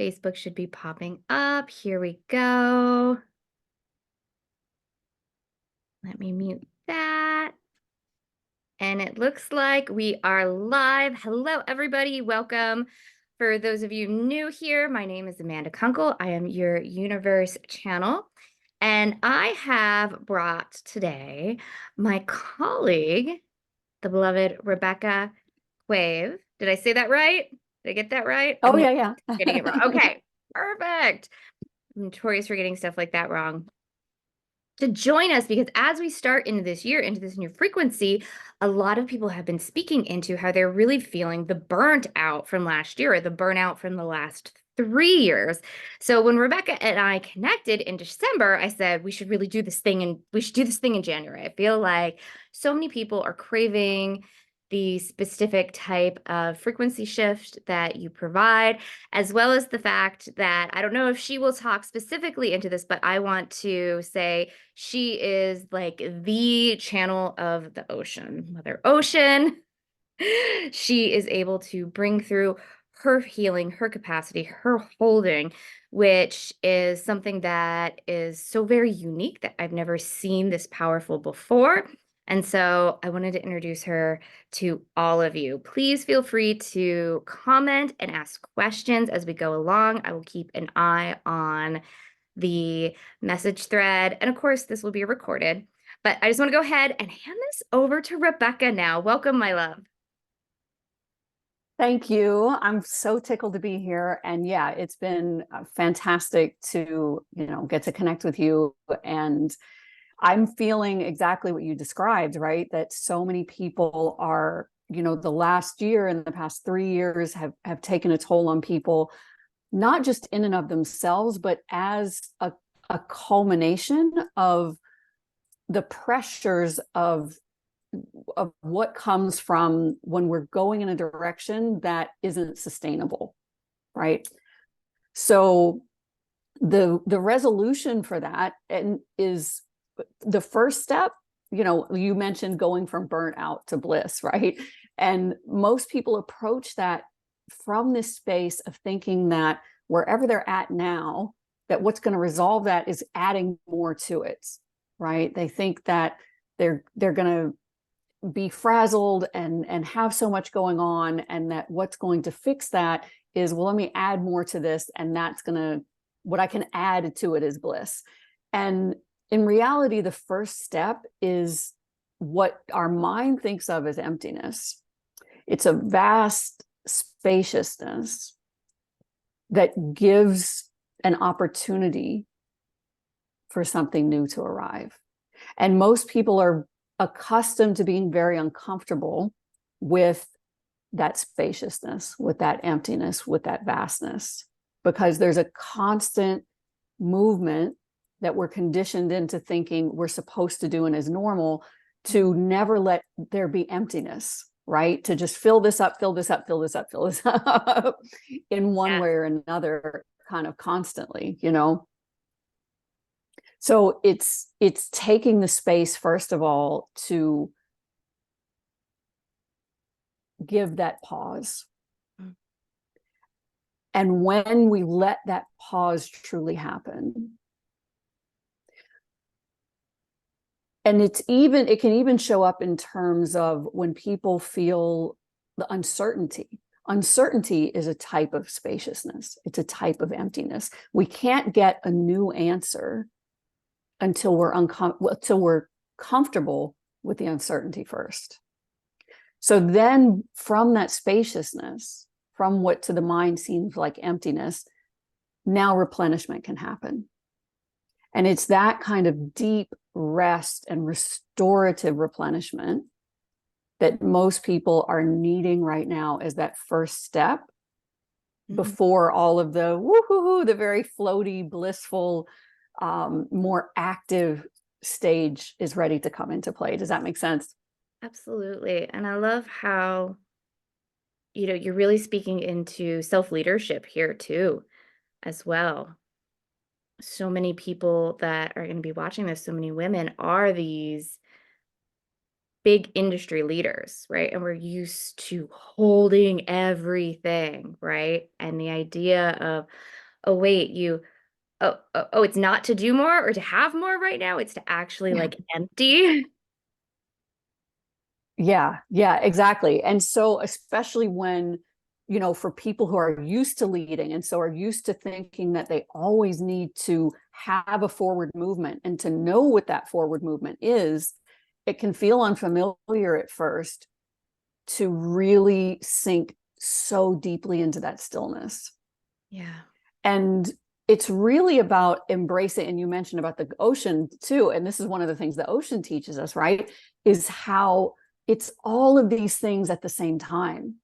Facebook should be popping up. Here we go. Let me mute that. And it looks like we are live. Hello, everybody. Welcome. For those of you new here, my name is Amanda Kunkel. I am your Universe channel. And I have brought today my colleague, the beloved Rebecca Quave. Did I say that right? Did I get that right? Oh, yeah. Getting it wrong. Okay, perfect. I'm notorious for getting stuff like that wrong. To join us, because as we start into this year, into this new frequency, a lot of people have been speaking into how they're really feeling the burnt out from last year, or the burnout from the last 3 years. So when Rebecca and I connected in December, I said we should really do this thing, and we should do this thing in January. I feel like so many people are craving the specific type of frequency shift that you provide, as well as the fact that I don't know if she will talk specifically into this, but I want to say she is like the channel of the ocean, Mother Ocean. She is able to bring through her healing, her capacity, her holding, which is something that is so very unique that I've never seen this powerful before. And so I wanted to introduce her to all of you. Please feel free to comment and ask questions as we go along. I will keep an eye on the message thread. And of course, this will be recorded. But I just want to go ahead and hand this over to Rebecca now. Welcome, my love. Thank you. I'm so tickled to be here. And yeah, it's been fantastic to, get to connect with you. And I'm feeling exactly what you described, right? That so many people are, the last year and the past 3 years have taken a toll on people, not just in and of themselves, but as a culmination of the pressures of what comes from when we're going in a direction that isn't sustainable, right? So the resolution for that is the first step. You mentioned going from burnt out to bliss, right? And most people approach that from this space of thinking that wherever they're at now, that what's going to resolve that is adding more to it, right? They think that they're going to be frazzled and have so much going on, and that what's going to fix that is, well, let me add more to this, and that's gonna, what I can add to it is bliss. And in reality, the first step is what our mind thinks of as emptiness. It's a vast spaciousness that gives an opportunity for something new to arrive. And most people are accustomed to being very uncomfortable with that spaciousness, with that emptiness, with that vastness, because there's a constant movement that we're conditioned into thinking we're supposed to do and is normal, to never let there be emptiness, right? To just fill this up, fill this up, fill this up, fill this up in one way or another, kind of constantly, So it's taking the space, first of all, to give that pause. And when we let that pause truly happen, and it can even show up in terms of when people feel the uncertainty. Uncertainty is a type of spaciousness. It's a type of emptiness. We can't get a new answer until we're comfortable with the uncertainty first. So then from that spaciousness, from what to the mind seems like emptiness, now replenishment can happen. And it's that kind of deep rest and restorative replenishment that most people are needing right now as that first step, before all of the woo-hoo-hoo, the very floaty, blissful, more active stage is ready to come into play. Does that make sense? Absolutely. And I love how, you're really speaking into self-leadership here too, as well. So many people that are going to be watching this, so many women are these big industry leaders, right? And we're used to holding everything, right? And the idea of, oh, wait, it's not to do more or to have more right now. It's to actually like empty. Yeah, yeah, exactly. And so, especially when, for people who are used to leading and so are used to thinking that they always need to have a forward movement and to know what that forward movement is, it can feel unfamiliar at first to really sink so deeply into that stillness. Yeah. And it's really about embracing, and you mentioned about the ocean too, and this is one of the things the ocean teaches us, right? Is how it's all of these things at the same time.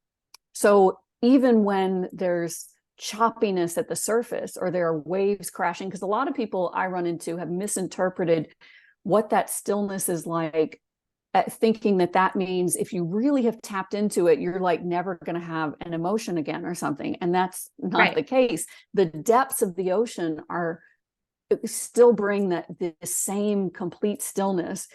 So even when there's choppiness at the surface or there are waves crashing, because a lot of people I run into have misinterpreted what that stillness is like, thinking that that means if you really have tapped into it, you're like never going to have an emotion again or something. And that's not the case. The depths of the ocean are still bring the same complete stillness,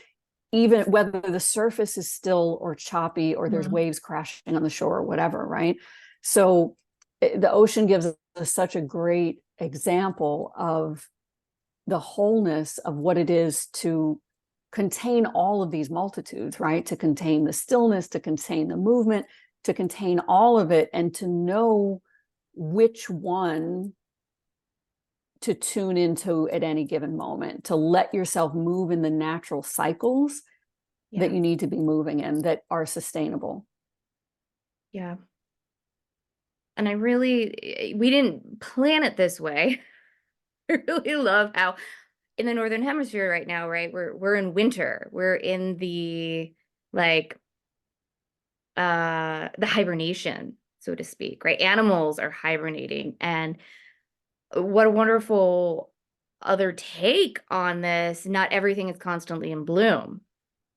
even whether the surface is still or choppy or there's waves crashing on the shore or whatever, right? So the ocean gives us such a great example of the wholeness of what it is to contain all of these multitudes, right? To contain the stillness, to contain the movement, to contain all of it, and to know which one to tune into at any given moment, to let yourself move in the natural cycles that you need to be moving in that are sustainable. Yeah. And we didn't plan it this way. I really love how in the Northern Hemisphere right now, right? We're in winter. We're in the like the hibernation, so to speak, right? Animals are hibernating. And what a wonderful other take on this. Not everything is constantly in bloom,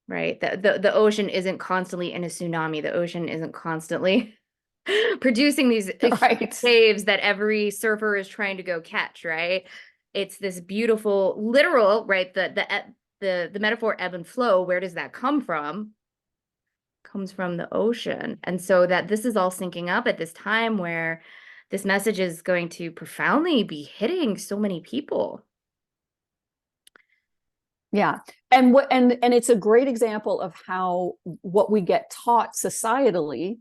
right? The ocean isn't constantly in a tsunami. The ocean isn't constantly producing these Right. waves that every surfer is trying to go catch, right? It's this beautiful, literal, right? The metaphor ebb and flow, where does that come from? Comes from the ocean. And so that this is all syncing up at this time where this message is going to profoundly be hitting so many people. Yeah. And it's a great example of how what we get taught societally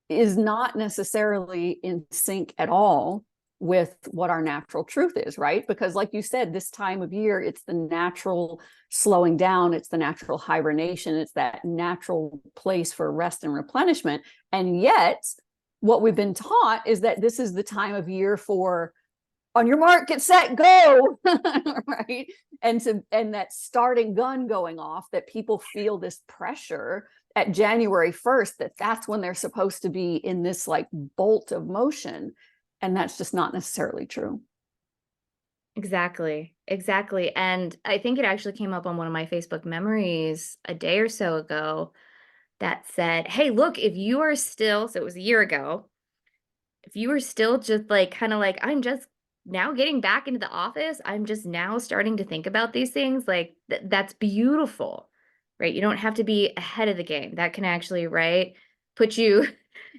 is not necessarily in sync at all with what our natural truth is, right? Because like you said, this time of year, it's the natural slowing down, it's the natural hibernation, it's that natural place for rest and replenishment. And yet, what we've been taught is that this is the time of year for on your mark, get set, go, right? And that starting gun going off, that people feel this pressure at January 1st, that's when they're supposed to be in this like bolt of motion. And that's just not necessarily true. Exactly. Exactly. And I think it actually came up on one of my Facebook memories a day or so ago that said, hey, look, if you are still, so it was a year ago, if you were still just like, kind of like, I'm just now getting back into the office, I'm just now starting to think about these things, like that's beautiful, right? You don't have to be ahead of the game. That can actually, right, put you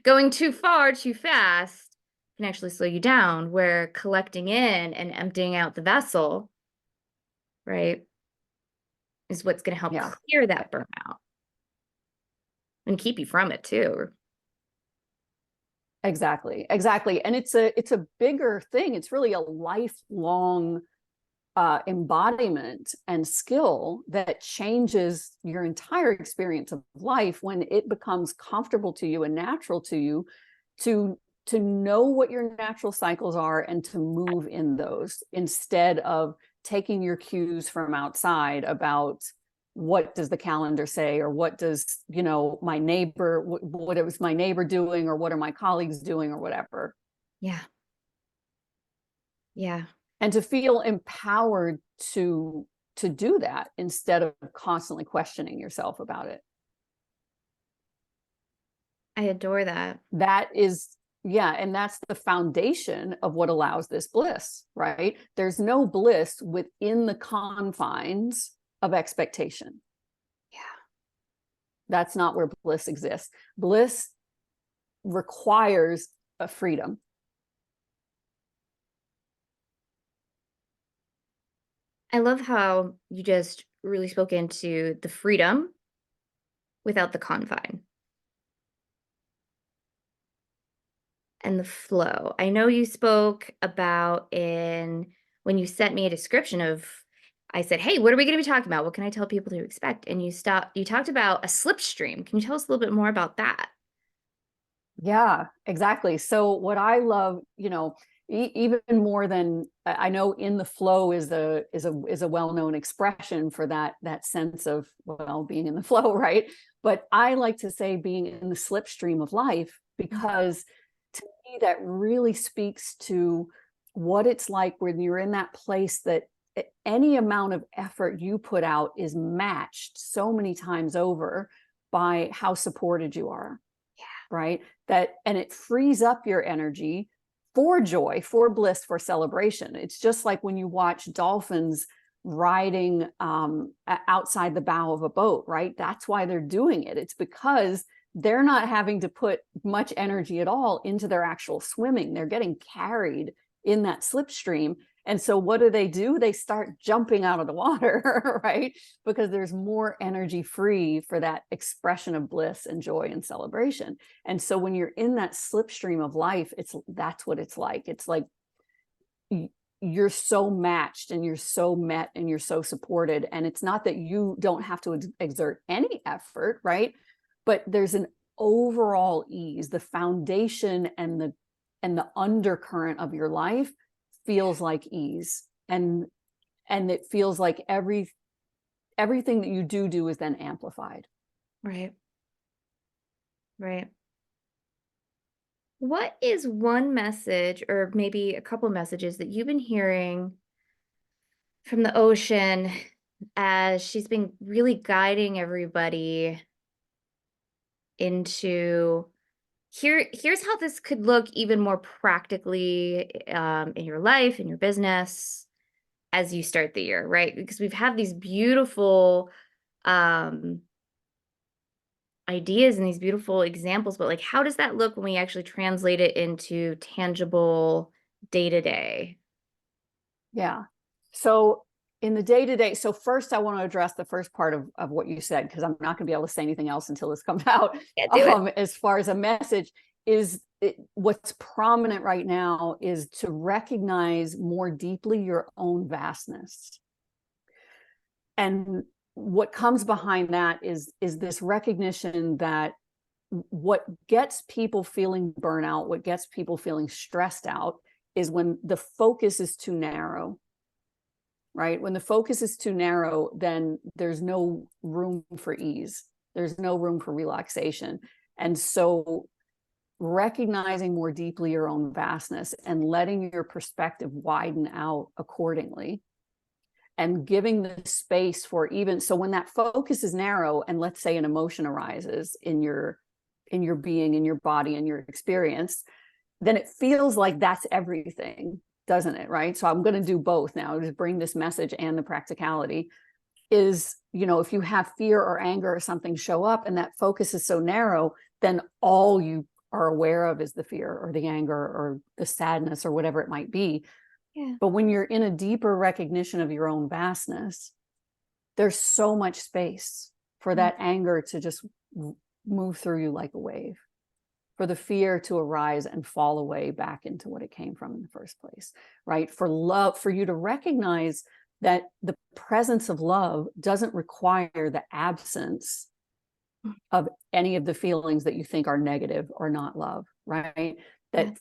going too far, too fast can actually slow you down, where collecting in and emptying out the vessel, right, is what's going to help Yeah, clear that burnout and keep you from it too. exactly. Exactly. And it's a bigger thing. It's really a lifelong embodiment and skill that changes your entire experience of life when it becomes comfortable to you and natural to you to know what your natural cycles are and to move in those instead of taking your cues from outside about what does the calendar say, or what does my neighbor, what it was my neighbor doing, or what are my colleagues doing, or whatever. Yeah. Yeah. And to feel empowered to do that instead of constantly questioning yourself about it. I adore that. That is, yeah, and that's the foundation of what allows this bliss, right? There's no bliss within the confines of expectation. Yeah. That's not where bliss exists. Bliss requires a freedom. I love how you just really spoke into the freedom without the confine and the flow. I know you spoke about when you sent me a description of, I said, hey, what are we going to be talking about? What can I tell people to expect? And you talked about a slipstream. Can you tell us a little bit more about that? Yeah, exactly. So what I love, even more than I know, in the flow is a well-known expression for that sense of, well, being in the flow, right? But I like to say being in the slipstream of life, because to me that really speaks to what it's like when you're in that place that any amount of effort you put out is matched so many times over by how supported you are. Right? And it frees up your energy for joy, for bliss, for celebration. It's just like when you watch dolphins riding outside the bow of a boat, right? That's why they're doing it. It's because they're not having to put much energy at all into their actual swimming. They're getting carried in that slipstream. And so what do? They start jumping out of the water, right? Because there's more energy free for that expression of bliss and joy and celebration. And so when you're in that slipstream of life, that's what it's like. It's like you're so matched and you're so met and you're so supported. And it's not that you don't have to exert any effort, right? But there's an overall ease. The foundation and the undercurrent of your life feels like ease, and it feels like everything that you do is then amplified. Right. What is one message, or maybe a couple messages, that you've been hearing from the ocean as she's been really guiding everybody into here's how this could look even more practically in your life, in your business, as you start the year, right? Because we've had these beautiful ideas and these beautiful examples, but like, how does that look when we actually translate it into tangible day-to-day? Yeah. So in the day-to-day, so first I want to address the first part of what you said, because I'm not going to be able to say anything else until this comes out. Yeah, do it. As far as a message what's prominent right now is to recognize more deeply your own vastness. And what comes behind that is this recognition that what gets people feeling burnout, what gets people feeling stressed out, is when the focus is too narrow, right? When the focus is too narrow, then there's no room for ease. There's no room for relaxation. And so recognizing more deeply your own vastness and letting your perspective widen out accordingly, and giving the space for, even so when that focus is narrow and let's say an emotion arises in your being, in your body, in your experience, then it feels like that's everything, doesn't it? Right? So I'm going to do both now, to bring this message and the practicality. Is, if you have fear or anger or something show up and that focus is so narrow, then all you are aware of is the fear or the anger or the sadness or whatever it might be. Yeah. But when you're in a deeper recognition of your own vastness, there's so much space for that anger to just move through you like a wave, for the fear to arise and fall away back into what it came from in the first place, right? For love, for you to recognize that the presence of love doesn't require the absence of any of the feelings that you think are negative or not love, right? That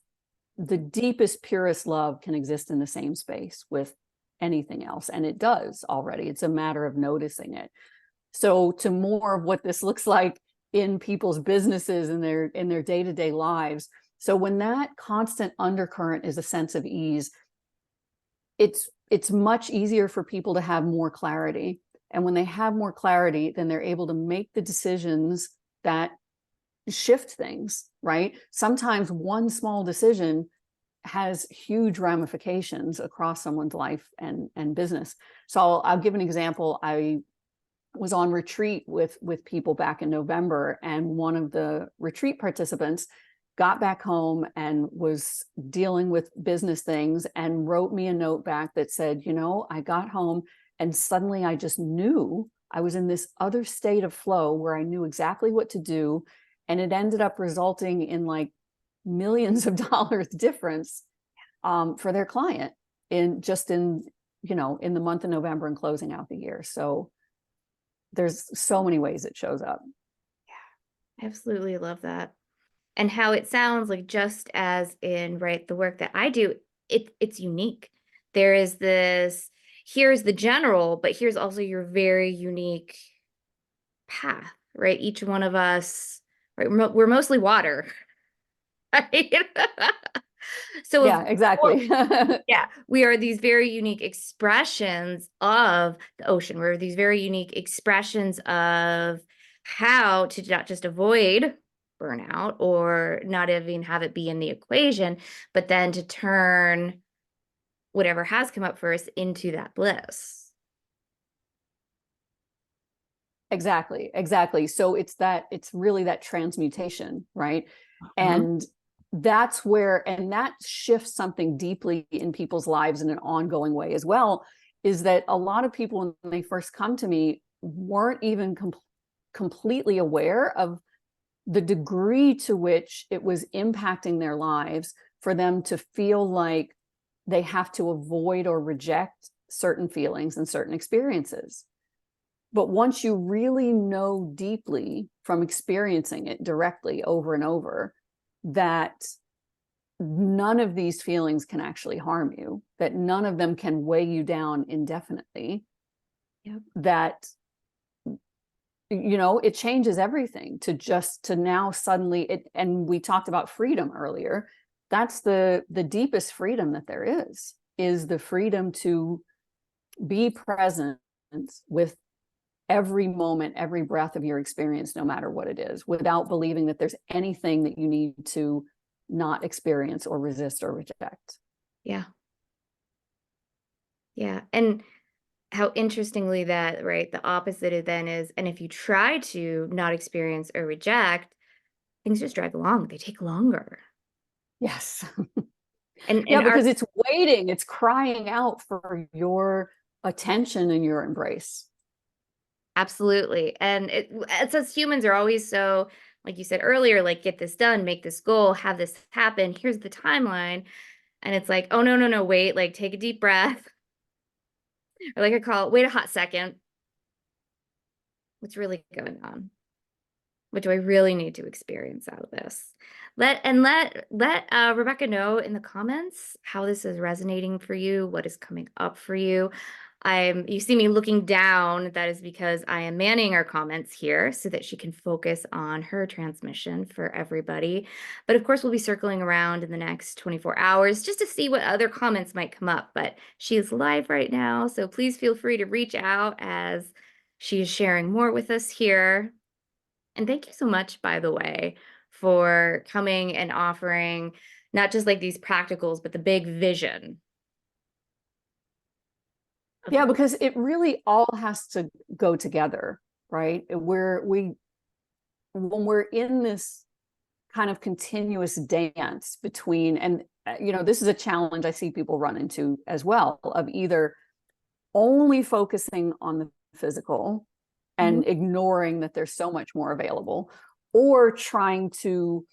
the deepest, purest love can exist in the same space with anything else. And it does already. It's a matter of noticing it. So to more of what this looks like in people's businesses and in their day-to-day lives. So when that constant undercurrent is a sense of ease, it's much easier for people to have more clarity. And when they have more clarity, then they're able to make the decisions that shift things, right? Sometimes one small decision has huge ramifications across someone's life and business. So I'll give an example. I was on retreat with people back in November, and one of the retreat participants got back home and was dealing with business things and wrote me a note back that said, I got home and suddenly I just knew I was in this other state of flow where I knew exactly what to do. And it ended up resulting in like millions of dollars difference for their client in the month of November and closing out the year. So there's so many ways it shows up. Yeah, I absolutely love that. And how it sounds like, just as in, right, the work that I do, it's unique. There is this, here's the general, but here's also your very unique path, right? Each one of us, right? We're mostly water, right? So Yeah, exactly. yeah, we are these very unique expressions of the ocean. We're these very unique expressions of how to not just avoid burnout or not even have it be in the equation, but then to turn whatever has come up for us into that bliss. Exactly. So it's really that transmutation, right? Mhm. And that's where, and that shifts something deeply in people's lives in an ongoing way as well, is that a lot of people, when they first come to me, weren't even completely aware of the degree to which it was impacting their lives for them to feel like they have to avoid or reject certain feelings and certain experiences. But once you really know deeply from experiencing it directly over and over, that none of these feelings can actually harm you, that none of them can weigh you down indefinitely, Yep. that it changes everything to now suddenly it. And we talked about freedom earlier. That's the deepest freedom that there is the freedom to be present with every moment, every breath of your experience, no matter what it is, without believing that there's anything that you need to not experience or resist or reject. Yeah. Yeah. And how interestingly that, right, the opposite of then is, and if you try to not experience or reject, things just drag along. They take longer. Yes. And Yeah, our because it's waiting, it's crying out for your attention and your embrace. absolutely. And it's us humans are always so, like you said earlier, like, get this done, make this goal, have this happen. Here's the timeline. And it's like, oh, no, no, no, wait, like, take a deep breath. Or like I call it, wait a hot second. What's really going on? What do I really need to experience out of this? Let Rebecca know in the comments how this is resonating for you, what is coming up for you. You see me looking down. That is because I am manning our comments here so that she can focus on her transmission for everybody. But of course, we'll be circling around in the next 24 hours just to see what other comments might come up. But she is live right now, so please feel free to reach out as she is sharing more with us here. And thank you so much, by the way, for coming and offering not just like these practicals, but the big vision. Yeah, because it really all has to go together, right? When we're in this kind of continuous dance between, and this is a challenge I see people run into as well, of either only focusing on the physical and ignoring that there's so much more available, or trying to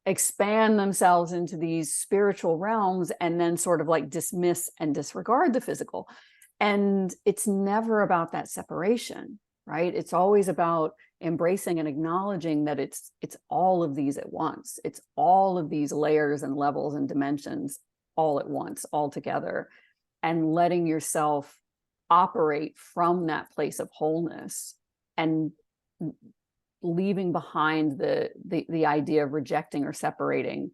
expand themselves into these spiritual realms and then sort of like dismiss and disregard the physical. And it's never about that separation, right? It's always about embracing and acknowledging that it's all of these at once. It's all of these layers and levels and dimensions all at once, all together, and letting yourself operate from that place of wholeness and leaving behind the idea of rejecting or separating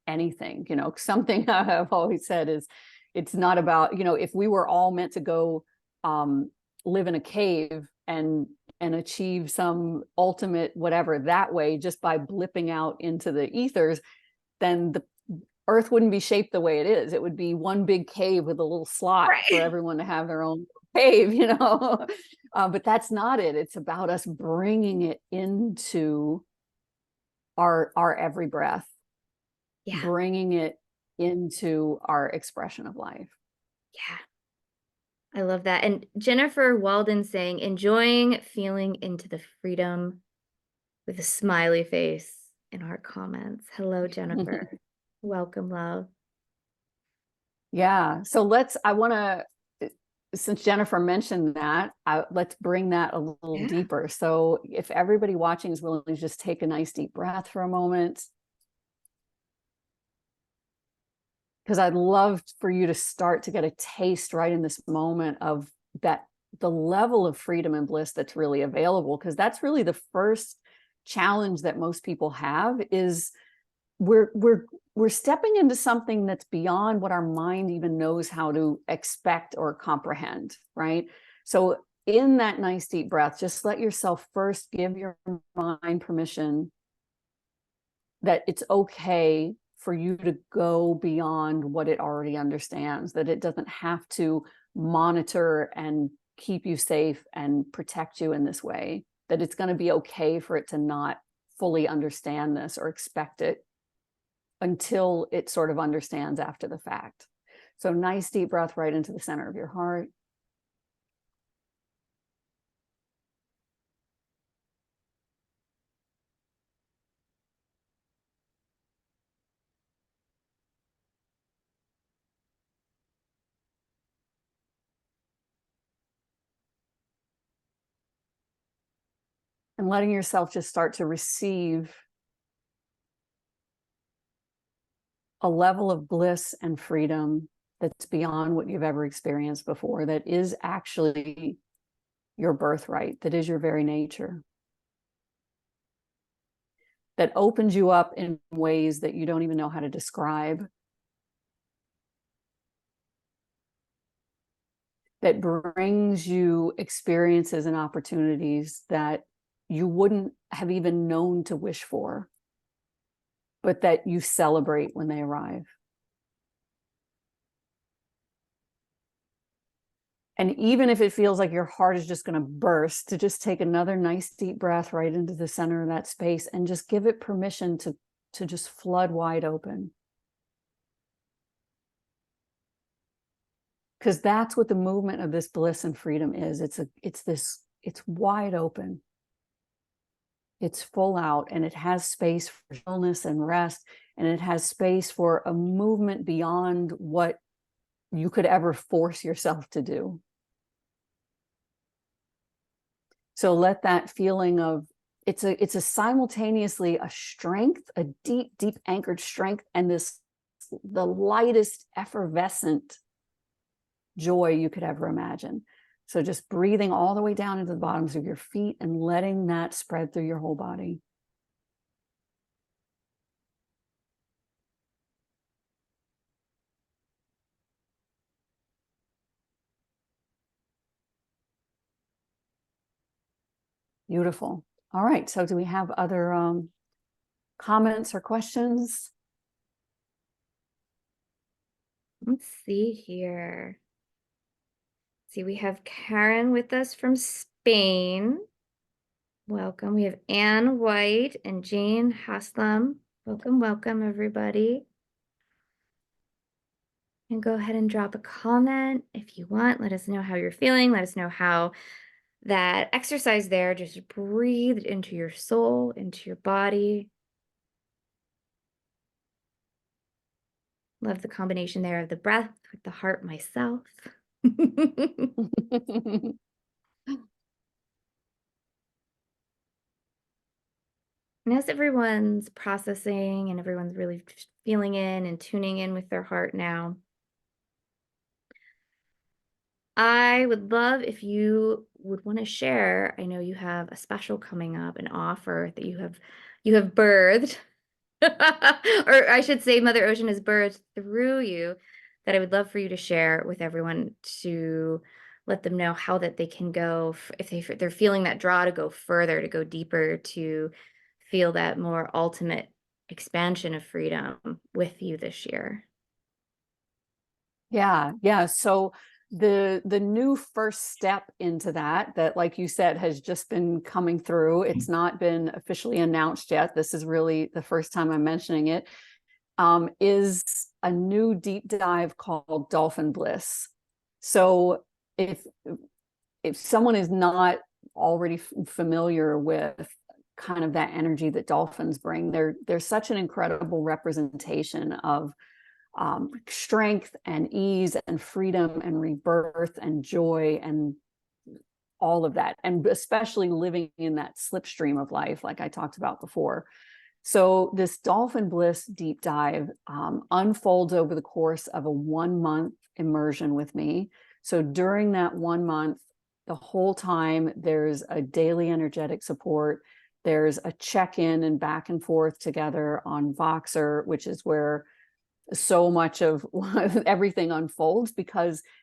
anything. Something I've always said is, it's not about, if we were all meant to go live in a cave and achieve some ultimate whatever that way, just by blipping out into the ethers, then the earth wouldn't be shaped the way it is. It would be one big cave with a little slot for Right. everyone to have their own cave, you know. But that's not it. It's about us bringing it into our every breath, Yeah. bringing it into our expression of life. Yeah. I love that. And Jennifer Walden saying, enjoying feeling into the freedom with a smiley face in our comments. Hello, Jennifer. Welcome, love. Yeah. So I want to, since Jennifer mentioned that, let's bring that a little deeper. So if everybody watching is willing to just take a nice deep breath for a moment, because I'd love for you to start to get a taste right in this moment of that, the level of freedom and bliss that's really available, because that's really the first challenge that most people have is we're stepping into something that's beyond what our mind even knows how to expect or comprehend, right? So in that nice deep breath, just let yourself first give your mind permission that it's okay for you to go beyond what it already understands, that it doesn't have to monitor and keep you safe and protect you in this way, that it's going to be okay for it to not fully understand this or expect it until it sort of understands after the fact. So nice deep breath right into the center of your heart. And letting yourself just start to receive a level of bliss and freedom that's beyond what you've ever experienced before, that is actually your birthright, that is your very nature, that opens you up in ways that you don't even know how to describe, that brings you experiences and opportunities that you wouldn't have even known to wish for, but that you celebrate when they arrive. And even if it feels like your heart is just going to burst, to just take another nice deep breath right into the center of that space and just give it permission to just flood wide open. Because that's what the movement of this bliss and freedom is. It's wide open. It's full out, and it has space for stillness and rest, and it has space for a movement beyond what you could ever force yourself to do. So let that feeling of, it's a simultaneously a strength, a deep, deep anchored strength, and the lightest effervescent joy you could ever imagine. So just breathing all the way down into the bottoms of your feet and letting that spread through your whole body. Beautiful. All right. So do we have other comments or questions? Let's see here. See, we have Karen with us from Spain. Welcome. We have Anne White and Jane Haslam. Welcome, welcome, everybody. And go ahead and drop a comment if you want. Let us know how you're feeling. Let us know how that exercise there just breathed into your soul, into your body. Love the combination there of the breath with the heart myself. And as everyone's processing and everyone's really feeling in and tuning in with their heart now, I would love if you would want to share. I know you have a special coming up, an offer that you have birthed, or I should say Mother Ocean has birthed through you, that I would love for you to share with everyone, to let them know how that they can go if they're feeling that draw to go further, to go deeper, to feel that more ultimate expansion of freedom with you this year. Yeah. So the new first step into that, like you said, has just been coming through. It's not been officially announced yet. This is really the first time I'm mentioning it. Is a new deep dive called Dolphin Bliss. So if someone is not already familiar with kind of that energy that dolphins bring, they're such an incredible representation of strength and ease and freedom and rebirth and joy and all of that, and especially living in that slipstream of life like I talked about before. So this Dolphin Bliss deep dive unfolds over the course of a 1-month immersion with me. So during that 1 month, the whole time, there's a daily energetic support. There's a check-in and back and forth together on Voxer, which is where so much of everything unfolds,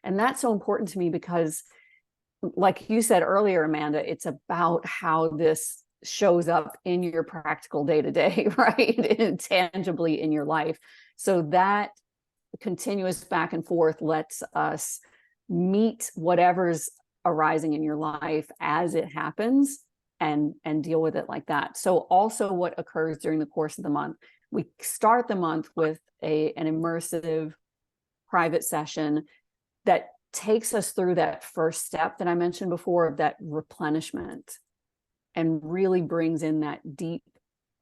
and that's so important to me because, like you said earlier, Amanda, it's about how this shows up in your practical day-to-day, right? And tangibly in your life. So that continuous back and forth lets us meet whatever's arising in your life as it happens and deal with it like that. So also what occurs during the course of the month, we start the month with an immersive private session that takes us through that first step that I mentioned before of that replenishment, and really brings in that deep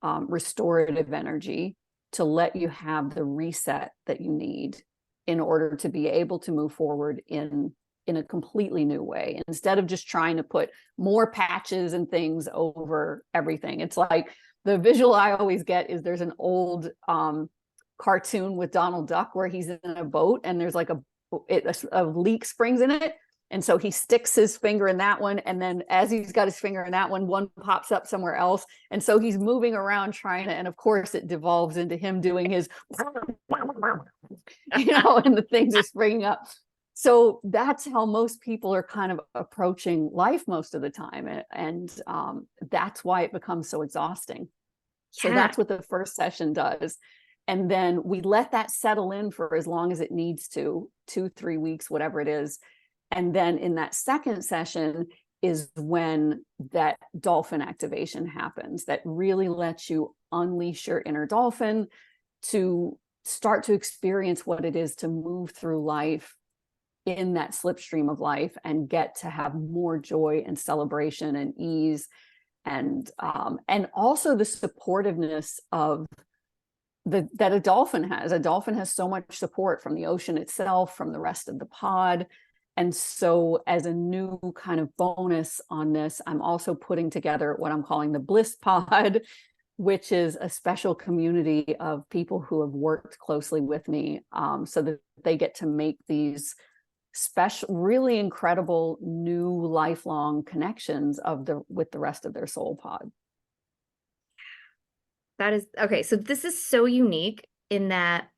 restorative energy to let you have the reset that you need in order to be able to move forward in a completely new way, instead of just trying to put more patches and things over everything. It's like the visual I always get is there's an old cartoon with Donald Duck where he's in a boat and there's like a leak springs in it. And so he sticks his finger in that one. And then as he's got his finger in that one pops up somewhere else. And so he's moving around trying to, and of course it devolves into him doing his, and the things are springing up. So that's how most people are kind of approaching life most of the time. And that's why it becomes so exhausting. So that's what the first session does. And then we let that settle in for as long as it needs to, 2-3 weeks, whatever it is. And then in that second session is when that dolphin activation happens, that really lets you unleash your inner dolphin to start to experience what it is to move through life in that slipstream of life and get to have more joy and celebration and ease, and also the supportiveness of that a dolphin has. A dolphin has so much support from the ocean itself, from the rest of the pod. And so as a new kind of bonus on this, I'm also putting together what I'm calling the Bliss Pod, which is a special community of people who have worked closely with me, so that they get to make these special, really incredible new lifelong connections with the rest of their soul pod. That is okay. So this is so unique in that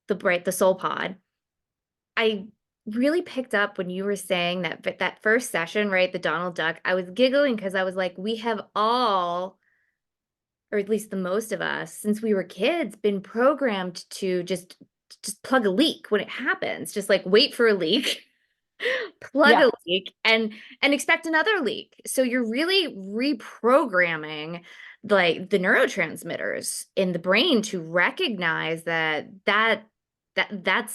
the soul pod. I really picked up when you were saying that first session, right? The Donald Duck. I was giggling because I was like, we have all, or at least the most of us, since we were kids, been programmed to just plug a leak when it happens. Just like wait for a leak, plug a leak, and expect another leak. So you're really reprogramming like the neurotransmitters in the brain to recognize that's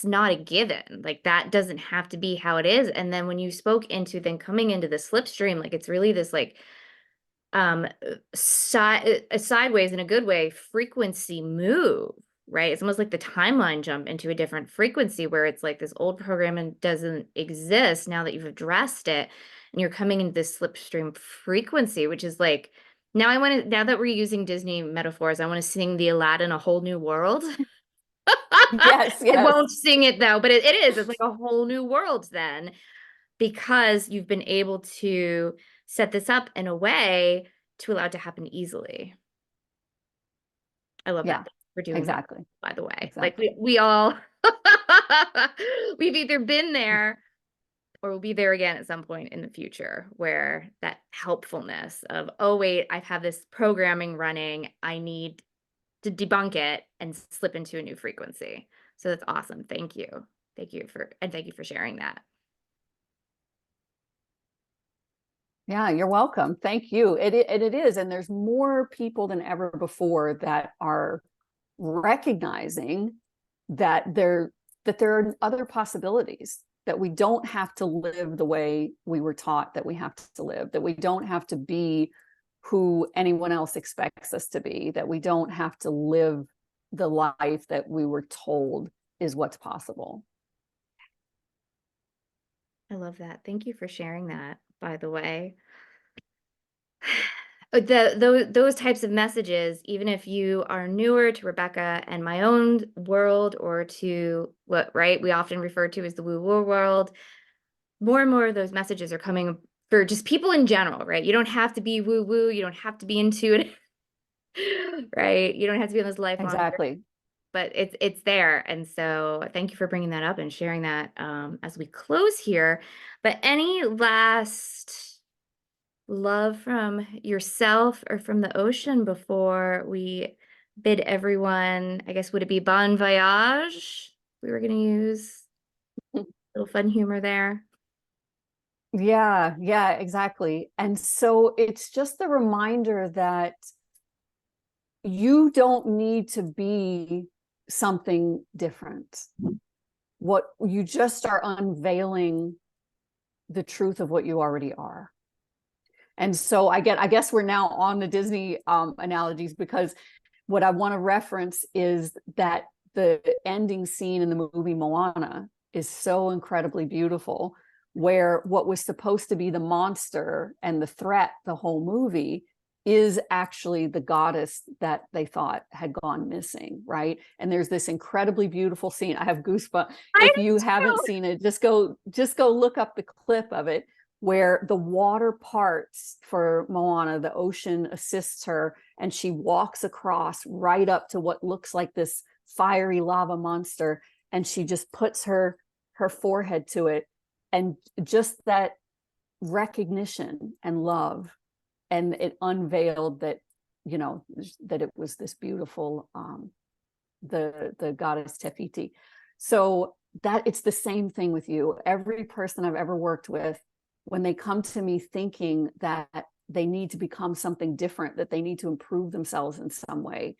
not a given. Like that doesn't have to be how it is. And then when you spoke into then coming into the slipstream, like it's really this like sideways in a good way frequency move, right? It's almost like the timeline jump into a different frequency where it's like this old programming doesn't exist now that you've addressed it, and you're coming into this slipstream frequency, which is like now that we're using Disney metaphors, I want to sing the Aladdin A Whole New World. Yes. I won't sing it though, but it's like a whole new world then, because you've been able to set this up in a way to allow it to happen easily. I love that we're doing exactly that, by the way. Exactly. Like we all we've either been there or we'll be there again at some point in the future, where that helpfulness of, oh wait, I've had this programming running, I need to debunk it and slip into a new frequency. So that's awesome. Thank you. Thank you for sharing that. Yeah, you're welcome. Thank you. It is, and there's more people than ever before that are recognizing that there are other possibilities, that we don't have to live the way we were taught that we have to live, that we don't have to be who anyone else expects us to be, that we don't have to live the life that we were told is what's possible. I love that. Thank you for sharing that, by the way. Those types of messages, even if you are newer to Rebecca and my own world, or to what, right, we often refer to as the woo-woo world, more and more of those messages are coming for just people in general, right? You don't have to be woo-woo, you don't have to be into it, right? You don't have to be on this lifelong journey, Exactly. but it's there. And so thank you for bringing that up and sharing that as we close here. But any last love from yourself or from the ocean before we bid everyone, I guess, would it be bon voyage? We were going to use a little fun humor there. Yeah, exactly. And so it's just the reminder that you don't need to be something different. What you just are unveiling the truth of what you already are. And so I guess we're now on the Disney analogies, because what I want to reference is that the ending scene in the movie Moana is so incredibly beautiful, where what was supposed to be the monster and the threat the whole movie is actually the goddess that they thought had gone missing, right? And there's this incredibly beautiful scene. I have goosebumps. I If you haven't seen it, just go look up the clip of it, where the water parts for Moana, the ocean assists her, and she walks across right up to what looks like this fiery lava monster, and she just puts her forehead to it, and just that recognition and love, and it unveiled that, you know, that it was this beautiful the goddess Tefiti. So that it's the same thing with you. Every person I've ever worked with, when they come to me thinking that they need to become something different, that they need to improve themselves in some way,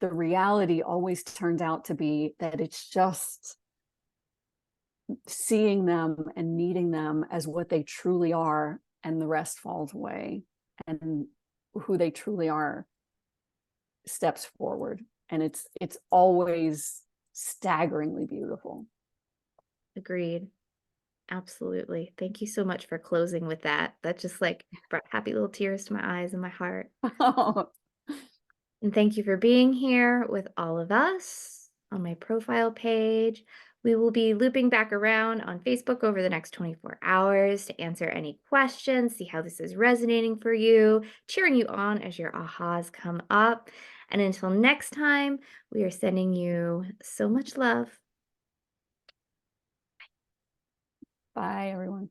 the reality always turns out to be that it's just seeing them and meeting them as what they truly are, and the rest falls away, and who they truly are steps forward. And it's always staggeringly beautiful. Agreed. Absolutely. Thank you so much for closing with that. That just like brought happy little tears to my eyes and my heart. And thank you for being here with all of us on my profile page. We will be looping back around on Facebook over the next 24 hours to answer any questions, see how this is resonating for you, cheering you on as your ahas come up. And until next time, we are sending you so much love. Bye, everyone.